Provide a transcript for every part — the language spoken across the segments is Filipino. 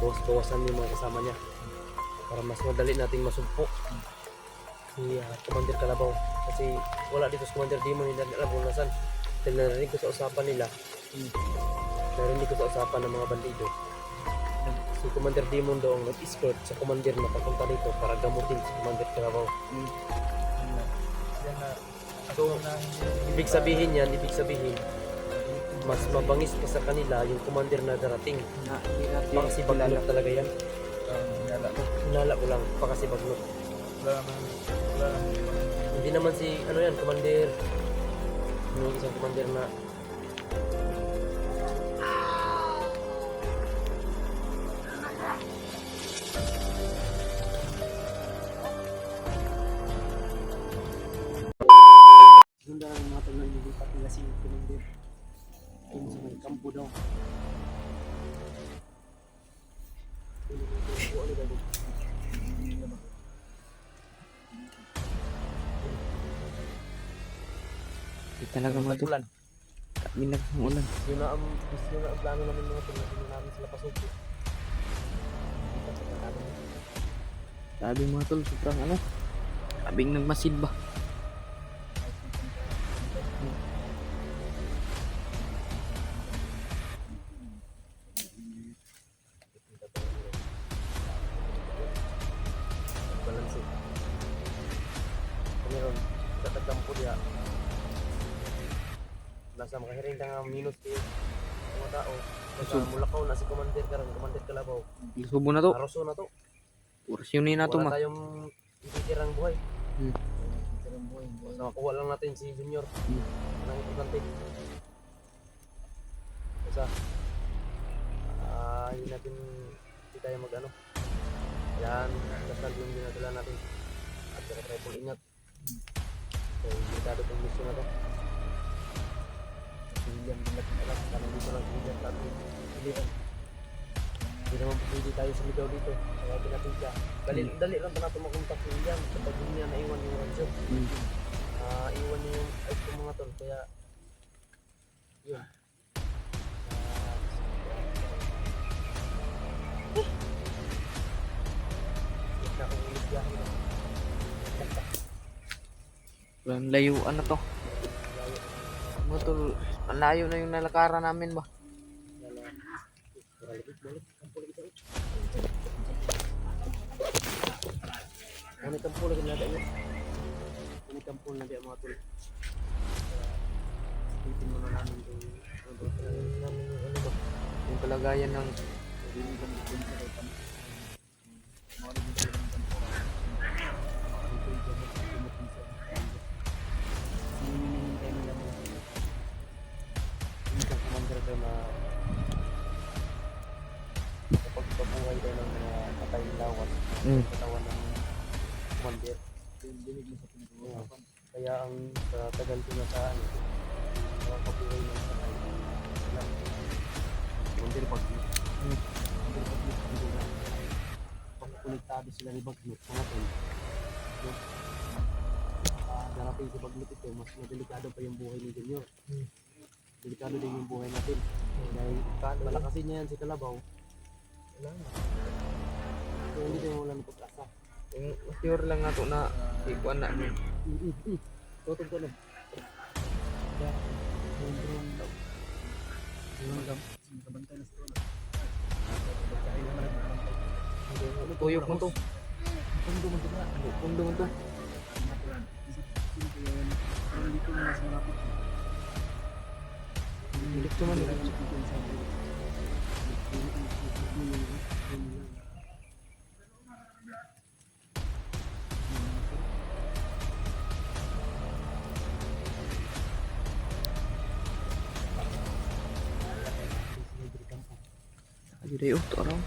bawas-bawasan yung mga kasama niya para mas madali nating masugpo si Commander Kalabaw, kasi wala dito si Commander Demon, hindi alam kung nasan. Dahil narinig ko sa usapan nila, narinig ko sa usapan ng mga bandido, si Commander Demon daw ang nag-escort sa Commander na papunta dito para gamutin si Commander Kalabaw. So ibig sabihin mas mabangis pa sa kanila yung Commander na darating. Baka si Bagnot talaga yan. Hinala ko lang, baka si Bagnot. Hindi naman si Commander, yung isang Commander na ganda ng mga tanong nilipat nila si Commander yung sa may kampo daw. Di talaga matulan. Kami nagmulan. Yun na ang plano namin mga tulad. Hindi namin sila pasukin. Sabi mga tol, sobrang sabing nagmasid ba? Balansin. Meron, tatagdampo diya. Nasa makahiring ka nga minus kayo mga tao. Nasa Mulakaw na si Commander karon, Commander Kalabaw. Subo na to. Araso na to. Orsyonin na to Wala ma. tayong ititirang buhay. Hmm. Basta makuha lang natin si Junior. Anong importante. Basta hindi natin hindi tayo mag-ano. Yan, basta yung ginadala natin. At try pong ingat. So, delikado itong mission na to. William, hindi natin alam. Tanong dito lang si William sa atin. Hindi naman pwede tayo sumigaw dito. Kaya natin siya. Dali lang pa natin makontak si William. Kapag hindi niya naiwan yung radyo. Iwan niya yung ice ng mga ton. Kaya, yun. Na akong ulit biyahe na. Walang layuan na to. Mga tol, ang layo na yung nalakaran namin ba? Kami kampul lagi nada yun. Kami kampul na di mga tol. Itin mo na namin Yung kalagayan ng kapag pabuhay daw ng mga patayong lawas, katawan ng commander. Kaya ang tagal ko na sa mga pabuhay ng patay. Commander Bagnot. Pagkuliktado sila ni Bagnot, mga tol. Darating si Bagnot ito, mas delikado pa yung buhay ni Junior. Delikado din yung buhay natin. Dahil malakasin niya yan si Kalabaw. Wala na. So, hindi tayo wala ng pag-asa. yung sure lang nga to na ikuan na nun. Tutog ko na. Kaya, yung drone daw. Yung kabantay na sa drone. Kaya naman nagbantay. Tuyok mo to. Pundo mo ito na. Pundo mo to. Dito mo mas malapit. Dito man. Jadi to araw.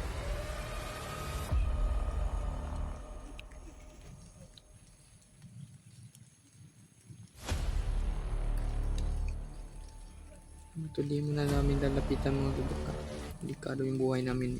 Ito di mo na namin lalapitan mga kabaka. Delikado yung buhay namin.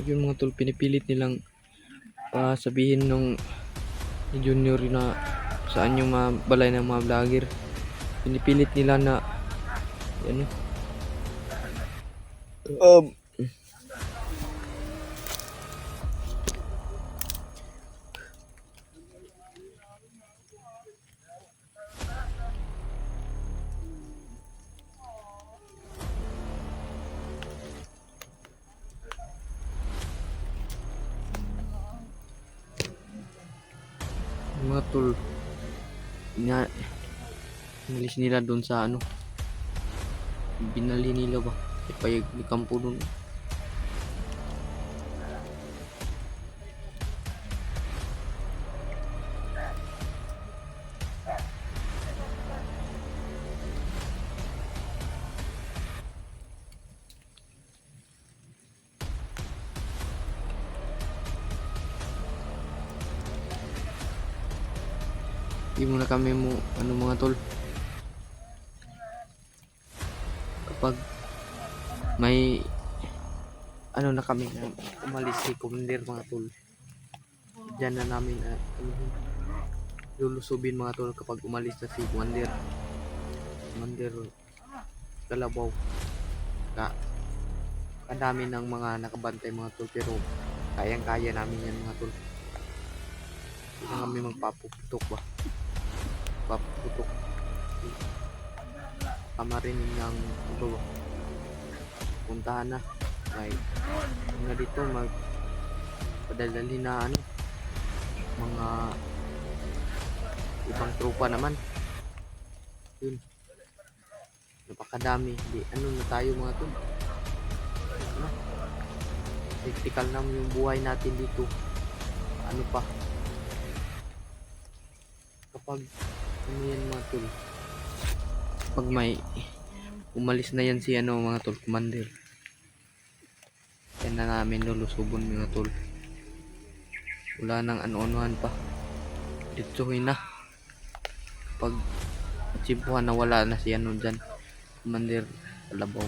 Yun mga tol, pinipilit nilang sabihin nung ni Junior na saan yung mabalay ng mga vlogger. Pinipilit nila na ano, mga tol na inalis nila doon sa ano, binali nila ba ipayag ni kampo doon. Hindi muna kami mo ano mga tol, kapag may ano na kami na umalis si Commander mga tol, dyan na namin lulusubin mga tol kapag umalis na si Commander Kalabaw. Kadami ng mga nakabantay mga tol, pero kayang kaya namin yan mga tol. Hindi na kami magpapuputok ba, papuputok kamarin ng iba ba, puntahan na ay na dito padadali na ano, mga ibang tropa naman. Yun, napakadami. Di ano na tayo mga tol, ano, critical naman yung buhay natin dito. Ano pa kapag ano yan mga tol, pag may umalis na yan si ano mga tol, Commander, yan na namin lulusubon mga tol. Wala nang ano-anuhan pa, ditsuhin na pag achibuhan na wala na si ano dyan, Commander Kalabaw.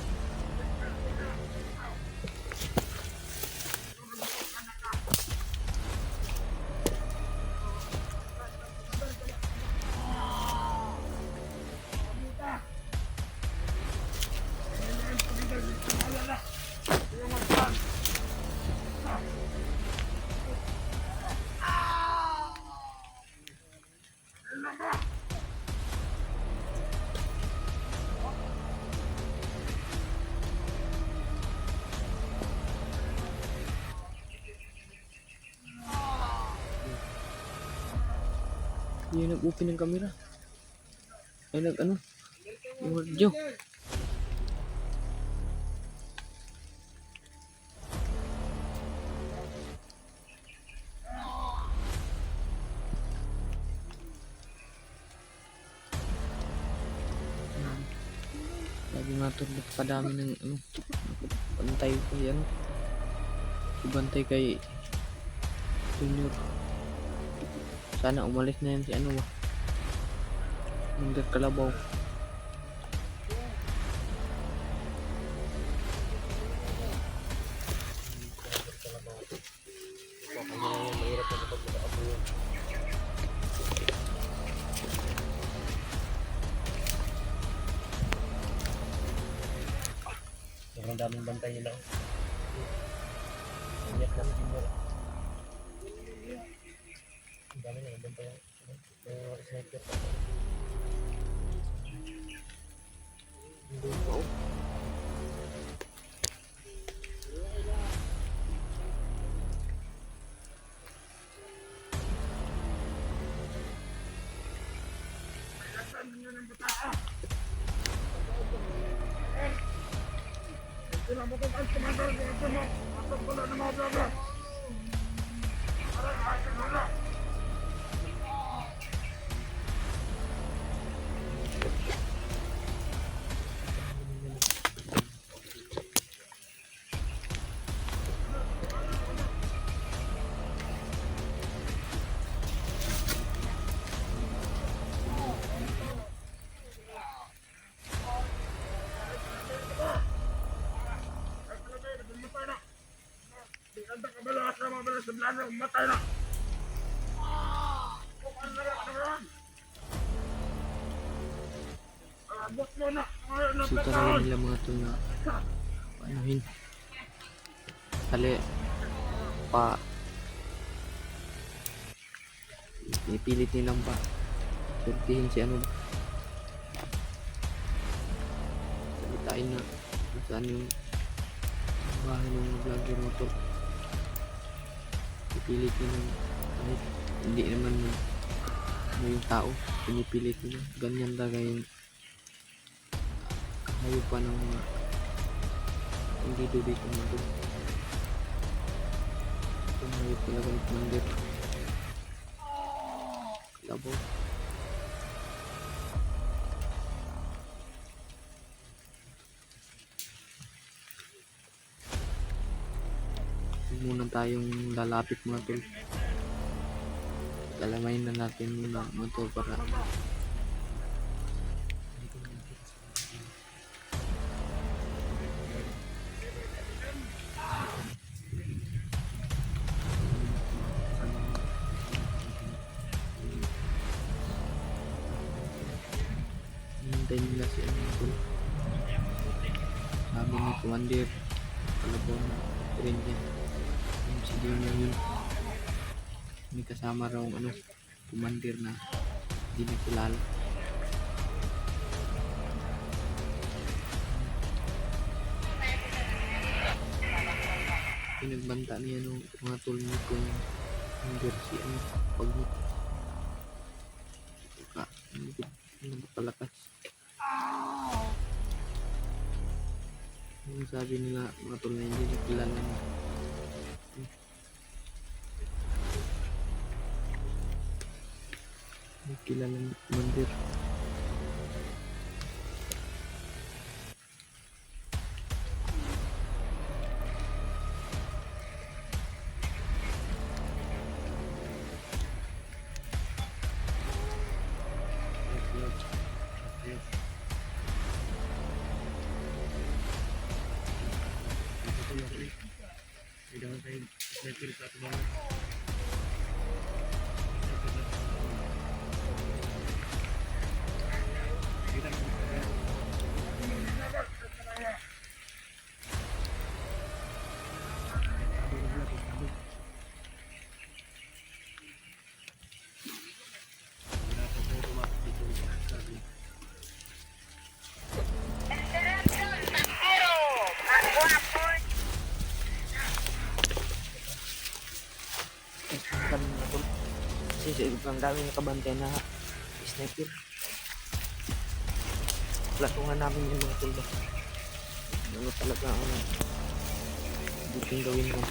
Yung nag-open ng camera ay nag-ano yung radio. Lagi nga ito, napakadami ng ano, bantay kay ano, bantay kay Junior. Sana umalis na yan si ano ba, Commander Kalabaw. Mahirap na kapag nakaabo yun. Sobrang daming bantay nila. Inyak na si Junior. Ang dami na bantay yung sniper. Hindi pa oh. Gusto talaga nila mga tol na panuhin. Kali pa ipilit nilang pa surtihin si ano ba. Salitain na kung saan yung bahay ng mga vlogger mo tol. Ipilit nilang kahit hindi naman ano yung tao, pinipilit nila. Ganyan talaga yung hayupan ng mga hindi dito mga tol. Itong hayop talaga ng commander. Kalabaw. Huwag muna tayong lalapit mga tol. Kalamayin na natin muna mga tol para hintayin nila si ano tol. Sabi ni commander kalabaw na rin yan. Yung si Dino yun. May kasama raw ano commander na hindi na kilala. Pinagbanta niya no mga tol ni kung commander si ano pag ano palakas. Yung sabi nila mga tol na hindi na kilala niya. Hindi kilala ni commander. Kasi ang daming nakabantay na sniper. Platungan namin yung mga tulba. Ano talaga ang buting gawin mo.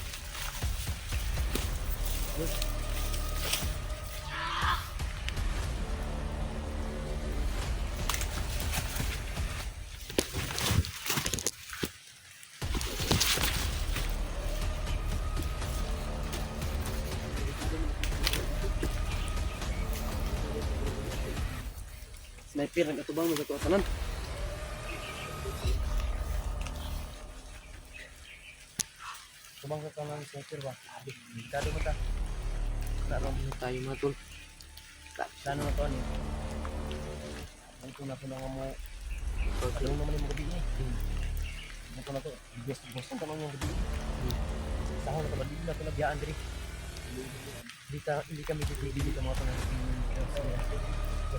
Sniper nagkatubang magkatuasanan. Tubang ka ka ng sniper ba? Delikado mo ta. Ano tayo mga tol. Plano na to ano? Ang kuna po na mo. Anong naman yung gabi niya? Ano ko na to? Boston ka naman yung gabi. Saan ko na ito? Hindi na ito nagyaan diri. Hindi kami bibili ito mga ito na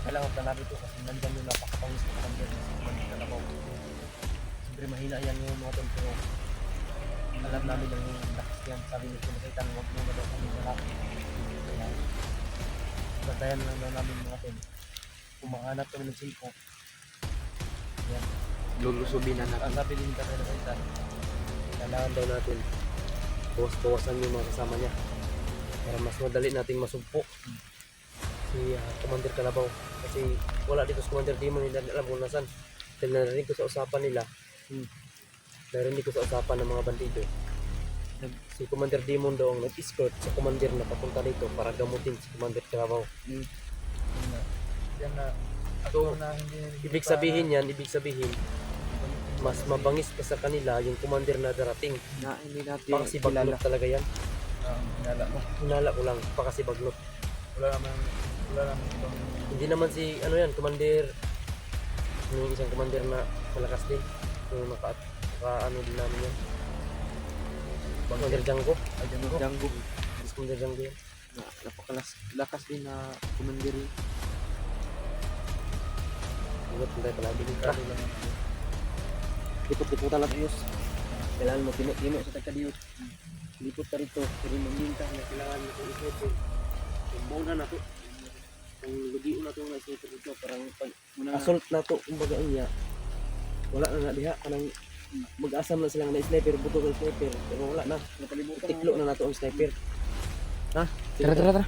kailangan na namin ito kasi nandyan yung napakapangis na kamandyan na si Commander Kalabaw. Siyempre mahina yan yung mga ito pero alam namin lang yung lakas yan. Sabi nito nakita na huwag muna daw kami malaki. Kaya batayan lang daw namin mga ito. Kung makahanap kami ng siko. Yan. Lulusubin na Ang natin. sabi din tatay na kaitan. Kailangan daw natin bawas-bawasan yung mga kasama niya para mas madali nating masugpo si Commander Kalabaw kasi wala dito si Commander Demon, hindi alam kung nasan. Dahil narinig ko sa usapan nila, narinig ko sa usapan ng mga bandido, si Commander Demon daw ang nag-escort sa Commander na papunta dito para gamutin si Commander Kalabaw. Yan na So, na hindi ibig sabihin mas mabangis pa sa kanila yung Commander na darating. Na hindi natin Baka si Bagnot talaga yan. Hinala mo. Hinala ko lang, pa kasi baglot. Wala naman ibang Hindi naman si, ano yan, commander. Yung isang commander na malakas din. Yung ano din namin yan. Commander Django. Django. Mas Commander Django yan. Lakas din na commander yun. Ingat mo tayo palagi dito. kado lang. Lipot-liputan natin Diyos. Kailangan mo tino sa tagka-Diyos. Lipot ka rito. Pero maminta na kailangan mo itong isipin. Yung muna na to. Yung lugion na to na isipin dito. Parang pag assault na to, kumbaga niya. Wala na na diha. Kanang mag-asam na sila na sniper. Buto ng sniper. Pero wala na. Tiklo na nato ang sniper. Ha? Tara.